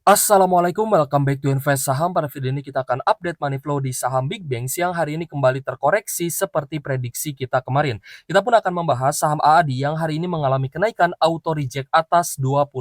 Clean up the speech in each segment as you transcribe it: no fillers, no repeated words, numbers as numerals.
Assalamualaikum, welcome back to Invest Saham. Pada video ini kita akan update money flow di saham Big Banks yang hari ini kembali terkoreksi seperti prediksi kita kemarin. Kita pun akan membahas saham AAD yang hari ini mengalami kenaikan auto reject atas 20%.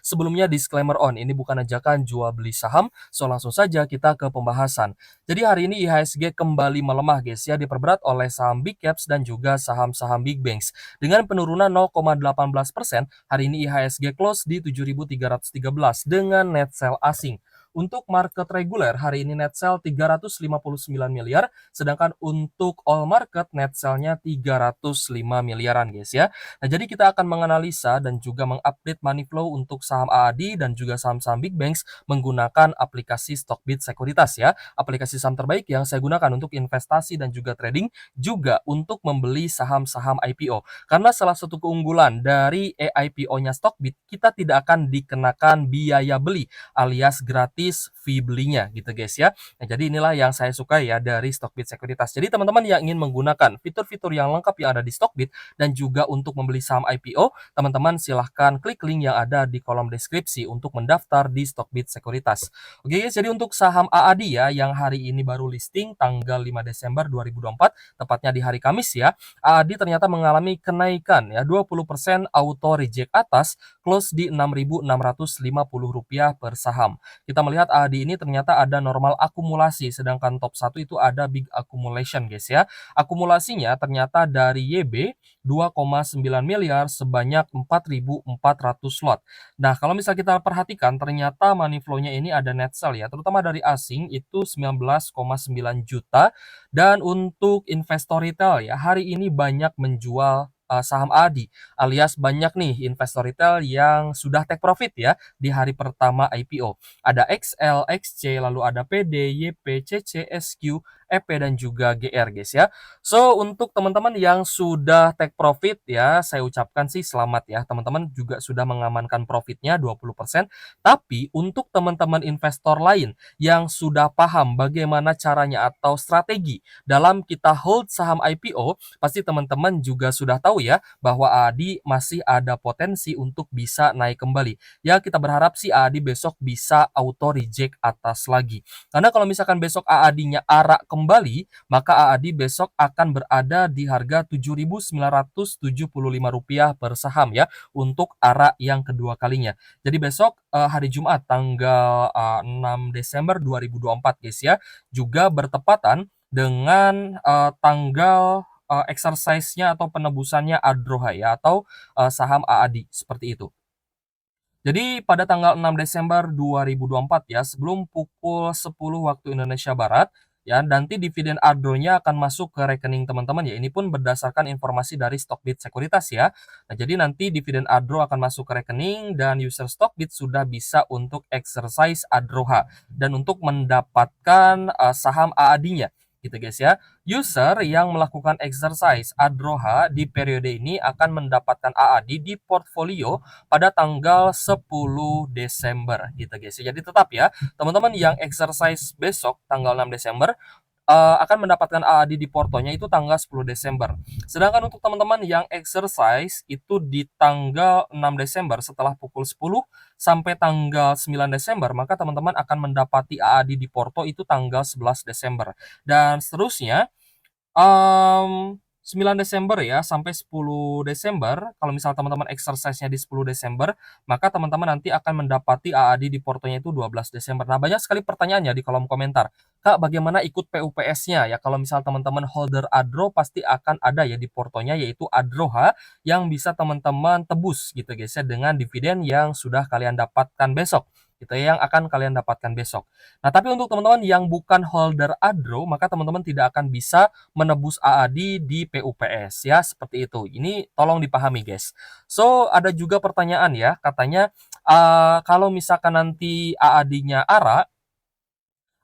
Sebelumnya disclaimer on, ini bukan ajakan jual beli saham, so langsung saja kita ke pembahasan. Jadi hari ini IHSG kembali melemah guys ya, diperberat oleh saham Big Caps dan juga saham-saham Big Banks. Dengan penurunan 0,18%, hari ini IHSG close di 7.313 dengan net sell asing. Untuk market reguler, hari ini net sell 359 miliar, sedangkan untuk all market net sell-nya 305 miliaran guys ya. Nah, jadi kita akan menganalisa dan juga mengupdate money flow untuk saham AAD dan juga saham-saham Big Banks menggunakan aplikasi Stockbit Sekuritas ya. Aplikasi saham terbaik yang saya gunakan untuk investasi dan juga trading, juga untuk membeli saham-saham IPO. Karena salah satu keunggulan dari IPO-nya Stockbit, kita tidak akan dikenakan biaya beli alias gratis fee belinya gitu guys ya. Nah, jadi inilah yang saya suka ya dari Stockbit Sekuritas. Jadi teman-teman yang ingin menggunakan fitur-fitur yang lengkap yang ada di Stockbit dan juga untuk membeli saham IPO, teman-teman silahkan klik link yang ada di kolom deskripsi untuk mendaftar di Stockbit Sekuritas. Oke guys, jadi untuk saham AAD ya yang hari ini baru listing tanggal 5 Desember 2024, tepatnya di hari Kamis ya. AAD ternyata mengalami kenaikan ya 20% auto reject atas, close di Rp6.650 per saham. Kita melihat AAD ini ternyata ada normal akumulasi, sedangkan top 1 itu ada big accumulation guys ya. Akumulasinya ternyata dari YB 2,9 miliar sebanyak 4.400 lot. Nah, kalau misal kita perhatikan ternyata money flow-nya ini ada net sell ya, terutama dari asing itu 19,9 juta. Dan untuk investor retail ya, hari ini banyak menjual saham ADI, alias banyak nih investor retail yang sudah take profit ya di hari pertama IPO. Ada XL, XC, lalu ada PD, YP, CC, SQ, EP, dan juga GR guys ya. So, untuk teman-teman yang sudah take profit ya, saya ucapkan sih selamat ya. Teman-teman juga sudah mengamankan profitnya 20%. Tapi untuk teman-teman investor lain yang sudah paham bagaimana caranya atau strategi dalam kita hold saham IPO, pasti teman-teman juga sudah tahu ya bahwa AAD masih ada potensi untuk bisa naik kembali. Ya, kita berharap sih AAD besok bisa auto reject atas lagi. Karena kalau misalkan besok AAD-nya arak kembali, maka AAD besok akan berada di harga Rp7.975 per saham ya untuk arak yang kedua kalinya. Jadi besok hari Jumat tanggal 6 Desember 2024 guys ya, juga bertepatan dengan tanggal exercise-nya atau penebusannya Adroha ya atau saham AAD seperti itu. Jadi pada tanggal 6 Desember 2024 ya, sebelum pukul 10 waktu Indonesia Barat, ya nanti dividen ADRO-nya akan masuk ke rekening teman-teman ya. Ini pun berdasarkan informasi dari Stockbit Sekuritas ya. Nah, jadi nanti dividen ADRO akan masuk ke rekening dan user Stockbit sudah bisa untuk exercise ADROHA dan untuk mendapatkan saham AAD-nya gitu guys ya. User yang melakukan exercise ADROHA di periode ini akan mendapatkan AAD di portfolio pada tanggal 10 Desember gitu guys. Jadi tetap ya, teman-teman yang exercise besok tanggal 6 Desember akan mendapatkan AAD di portonya itu tanggal 10 Desember. Sedangkan untuk teman-teman yang exercise itu di tanggal 6 Desember setelah pukul 10 sampai tanggal 9 Desember, maka teman-teman akan mendapati AAD di porto itu tanggal 11 Desember. Dan seterusnya 9 Desember ya sampai 10 Desember, kalau misal teman-teman exercise-nya di 10 Desember, maka teman-teman nanti akan mendapati AAD di portonya itu 12 Desember. Nah, banyak sekali pertanyaannya di kolom komentar. Kak, bagaimana ikut PUPS-nya ya? Kalau misal teman-teman holder ADRO pasti akan ada ya di portonya yaitu ADROHA yang bisa teman-teman tebus gitu guys ya dengan dividen yang sudah kalian dapatkan besok. Gitu ya, yang akan kalian dapatkan besok. Nah, tapi untuk teman-teman yang bukan holder ADRO, maka teman-teman tidak akan bisa menebus AAD di PUPS ya, seperti itu. Ini tolong dipahami guys. So, ada juga pertanyaan ya, katanya kalau misalkan nanti AAD-nya ARA,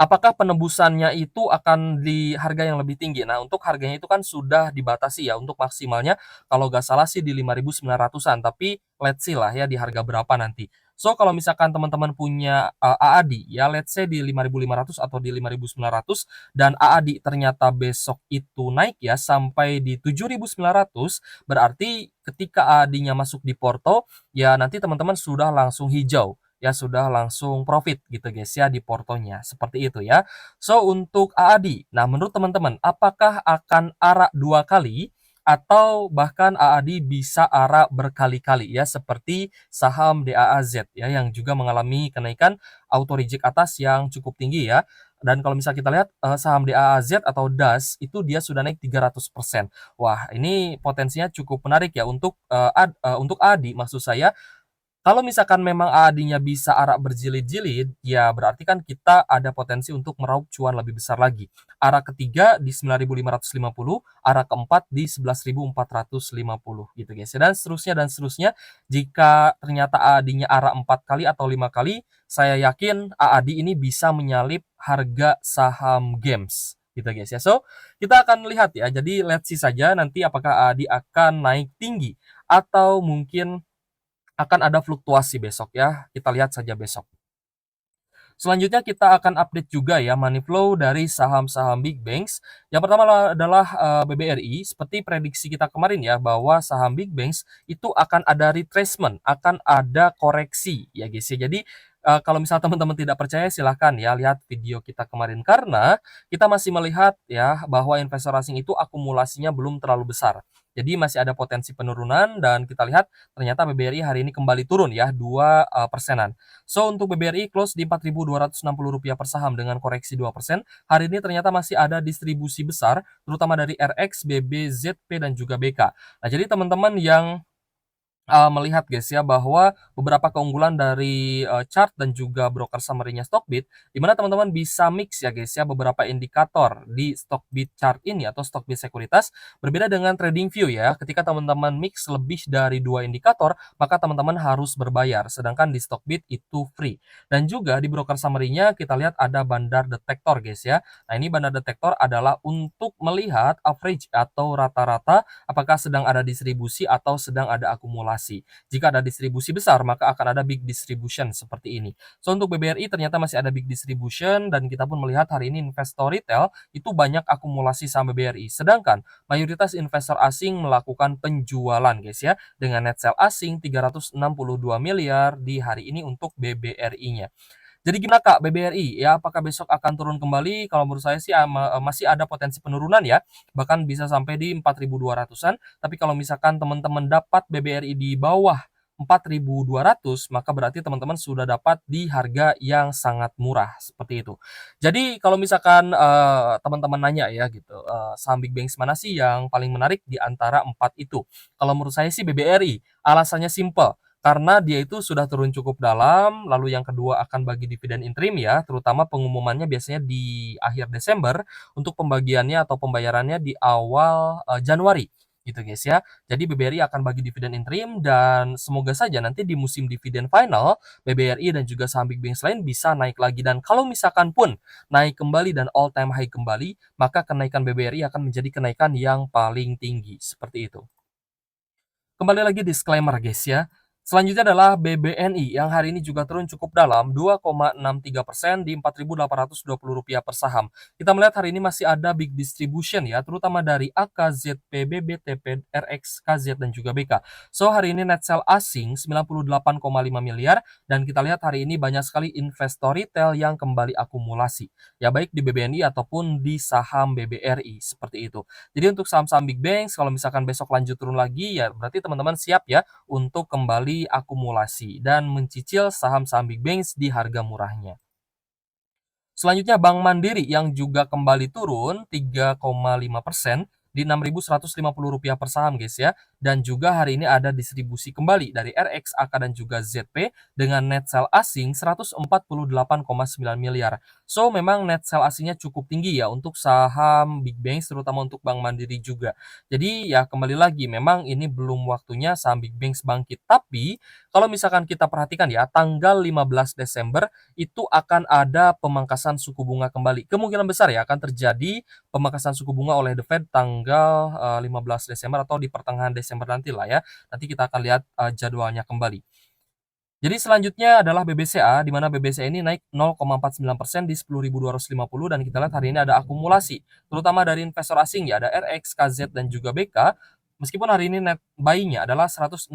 apakah penebusannya itu akan di harga yang lebih tinggi? Nah, untuk harganya itu kan sudah dibatasi ya, untuk maksimalnya kalau nggak salah sih di 5.900-an, tapi let's see lah ya di harga berapa nanti. So, kalau misalkan teman-teman punya AAD ya, let's say di 5.500 atau di 5.900 dan AAD ternyata besok itu naik ya sampai di 7.900, berarti ketika AAD-nya masuk di porto, ya nanti teman-teman sudah langsung hijau ya sudah langsung profit gitu guys ya di portonya, seperti itu ya. So untuk AAD, nah menurut teman-teman apakah akan ARA 2 kali atau bahkan AAD bisa ARA berkali-kali ya seperti saham DAAZ ya yang juga mengalami kenaikan auto reject atas yang cukup tinggi ya. Dan kalau misalnya kita lihat, saham DAAZ atau DAS itu dia sudah naik 300%. Wah, ini potensinya cukup menarik ya untuk ADI maksud saya. Kalau misalkan memang AAD-nya bisa ARA berjilid-jilid, ya berarti kan kita ada potensi untuk meraup cuan lebih besar lagi. ARA ketiga di 9.550, ARA keempat di 11.450 gitu guys. Dan seterusnya. Jika ternyata AAD-nya ARA 4 kali atau 5 kali, saya yakin AAD ini bisa menyalip harga saham Games gitu guys ya. So, kita akan lihat ya. Jadi let's see saja nanti apakah AAD akan naik tinggi atau mungkin akan ada fluktuasi besok ya, kita lihat saja besok. Selanjutnya kita akan update juga ya money flow dari saham-saham big banks. Yang pertama adalah BBRI, seperti prediksi kita kemarin ya bahwa saham big banks itu akan ada retracement, akan ada koreksi ya guys ya. Jadi kalau misalnya teman-teman tidak percaya silahkan ya lihat video kita kemarin karena kita masih melihat ya bahwa investor asing itu akumulasinya belum terlalu besar. Jadi masih ada potensi penurunan dan kita lihat ternyata BBRI hari ini kembali turun ya 2 persenan. So, untuk BBRI close di Rp4.260 per saham dengan koreksi 2%. Hari ini ternyata masih ada distribusi besar, terutama dari RX, BB, ZP, dan juga BK. Nah, jadi teman-teman yang melihat guys ya bahwa beberapa keunggulan dari chart dan juga broker summary-nya Stockbit, di mana teman-teman bisa mix ya guys ya beberapa indikator di Stockbit chart ini atau Stockbit sekuritas berbeda dengan TradingView ya. Ketika teman-teman mix lebih dari 2 indikator, maka teman-teman harus berbayar, sedangkan di Stockbit itu free. Dan juga di broker summary-nya kita lihat ada bandar detektor guys ya. Nah, ini bandar detektor adalah untuk melihat average atau rata-rata apakah sedang ada distribusi atau sedang ada akumulasi. Jika ada distribusi besar, maka akan ada big distribution seperti ini. So, untuk BBRI ternyata masih ada big distribution dan kita pun melihat hari ini investor retail itu banyak akumulasi saham BBRI. Sedangkan mayoritas investor asing melakukan penjualan guys ya dengan net sell asing 362 miliar di hari ini untuk BBRI-nya. Jadi gimana Kak BBRI? Ya apakah besok akan turun kembali? Kalau menurut saya sih masih ada potensi penurunan ya, bahkan bisa sampai di 4.200-an. Tapi kalau misalkan teman-teman dapat BBRI di bawah 4.200, maka berarti teman-teman sudah dapat di harga yang sangat murah seperti itu. Jadi kalau misalkan teman-teman nanya ya gitu, saham big banks mana sih yang paling menarik di antara 4 itu? Kalau menurut saya sih BBRI. Alasannya simple karena dia itu sudah turun cukup dalam, lalu yang kedua akan bagi dividen interim ya, terutama pengumumannya biasanya di akhir Desember, untuk pembagiannya atau pembayarannya di awal Januari gitu guys ya. Jadi BBRI akan bagi dividen interim dan semoga saja nanti di musim dividen final BBRI dan juga saham big banks lain bisa naik lagi dan kalau misalkan pun naik kembali dan all time high kembali, maka kenaikan BBRI akan menjadi kenaikan yang paling tinggi seperti itu. Kembali lagi disclaimer guys ya. Selanjutnya adalah BBNI yang hari ini juga turun cukup dalam 2,63% di Rp4.820 per saham. Kita melihat hari ini masih ada big distribution ya, terutama dari AKZP, BBTP, RX, KZ, dan juga BK. So hari ini net sell asing 98,5 miliar dan kita lihat hari ini banyak sekali investor retail yang kembali akumulasi. Ya baik di BBNI ataupun di saham BBRI seperti itu. Jadi untuk saham-saham big banks kalau misalkan besok lanjut turun lagi ya berarti teman-teman siap ya untuk kembali akumulasi dan mencicil saham-saham big banks di harga murahnya. Selanjutnya Bank Mandiri yang juga kembali turun 3,5% di Rp6.150 per saham guys ya. Dan juga hari ini ada distribusi kembali dari RX, AK, dan juga ZP dengan net sell asing 148,9 miliar. So memang net sell asingnya cukup tinggi ya untuk saham big banks terutama untuk Bank Mandiri juga. Jadi ya kembali lagi memang ini belum waktunya saham big banks bangkit. Tapi kalau misalkan kita perhatikan ya tanggal 15 Desember itu akan ada pemangkasan suku bunga kembali. Kemungkinan besar ya akan terjadi pemangkasan suku bunga oleh The Fed tanggal 15 Desember atau di pertengahan Desember nanti lah ya. Nanti kita akan lihat jadwalnya kembali. Jadi selanjutnya adalah BBCA, di mana BBCA ini naik 0,49% di 10.250 dan kita lihat hari ini ada akumulasi, terutama dari investor asing ya, ada RX, KZ, dan juga BK meskipun hari ini net buy-nya adalah 169,5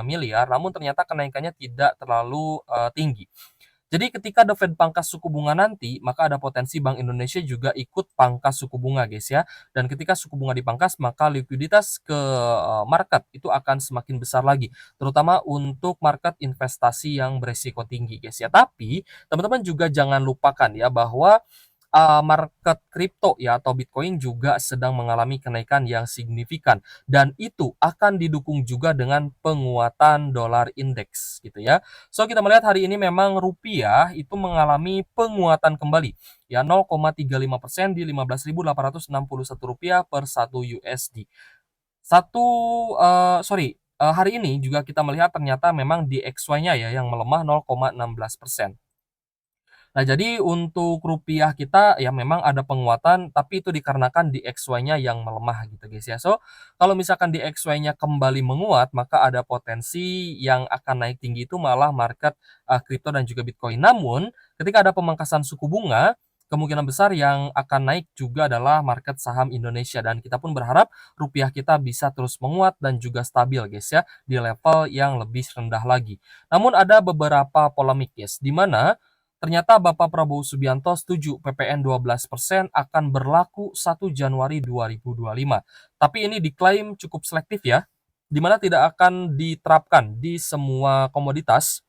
miliar, namun ternyata kenaikannya tidak terlalu, tinggi. Jadi ketika The Fed pangkas suku bunga nanti, maka ada potensi Bank Indonesia juga ikut pangkas suku bunga, guys ya. Dan ketika suku bunga dipangkas, maka likuiditas ke market itu akan semakin besar lagi, terutama untuk market investasi yang beresiko tinggi, guys ya. Tapi teman-teman juga jangan lupakan ya bahwa market kripto ya atau Bitcoin juga sedang mengalami kenaikan yang signifikan dan itu akan didukung juga dengan penguatan dolar indeks gitu ya. So kita melihat hari ini memang rupiah itu mengalami penguatan kembali ya 0,35% di Rp15.861 per 1 USD. Hari ini juga kita melihat ternyata memang di XY-nya ya yang melemah 0,16%. Nah, jadi untuk rupiah kita ya memang ada penguatan, tapi itu dikarenakan di XY-nya yang melemah gitu guys ya. So, kalau misalkan di XY-nya kembali menguat, maka ada potensi yang akan naik tinggi itu malah market kripto dan juga Bitcoin. Namun, ketika ada pemangkasan suku bunga, kemungkinan besar yang akan naik juga adalah market saham Indonesia dan kita pun berharap rupiah kita bisa terus menguat dan juga stabil guys ya di level yang lebih rendah lagi. Namun ada beberapa polemik guys, di mana ternyata Bapak Prabowo Subianto setuju PPN 12% akan berlaku 1 Januari 2025. Tapi ini diklaim cukup selektif ya, di mana tidak akan diterapkan di semua komoditas,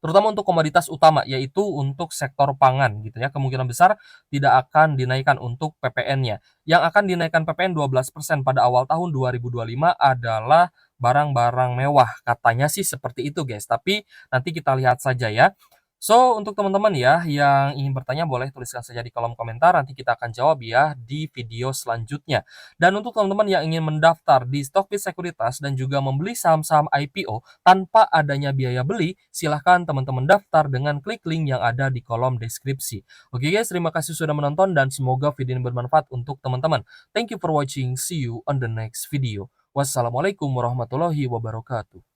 terutama untuk komoditas utama, yaitu untuk sektor pangan gitu ya. Kemungkinan besar tidak akan dinaikkan untuk PPN-nya. Yang akan dinaikkan PPN 12% pada awal tahun 2025 adalah barang-barang mewah. Katanya sih seperti itu guys, tapi nanti kita lihat saja ya. So, untuk teman-teman ya yang ingin bertanya boleh tuliskan saja di kolom komentar, nanti kita akan jawab ya di video selanjutnya. Dan untuk teman-teman yang ingin mendaftar di Stockbit Sekuritas dan juga membeli saham-saham IPO tanpa adanya biaya beli, silahkan teman-teman daftar dengan klik link yang ada di kolom deskripsi. Oke guys, terima kasih sudah menonton dan semoga video ini bermanfaat untuk teman-teman. Thank you for watching, see you on the next video. Wassalamualaikum warahmatullahi wabarakatuh.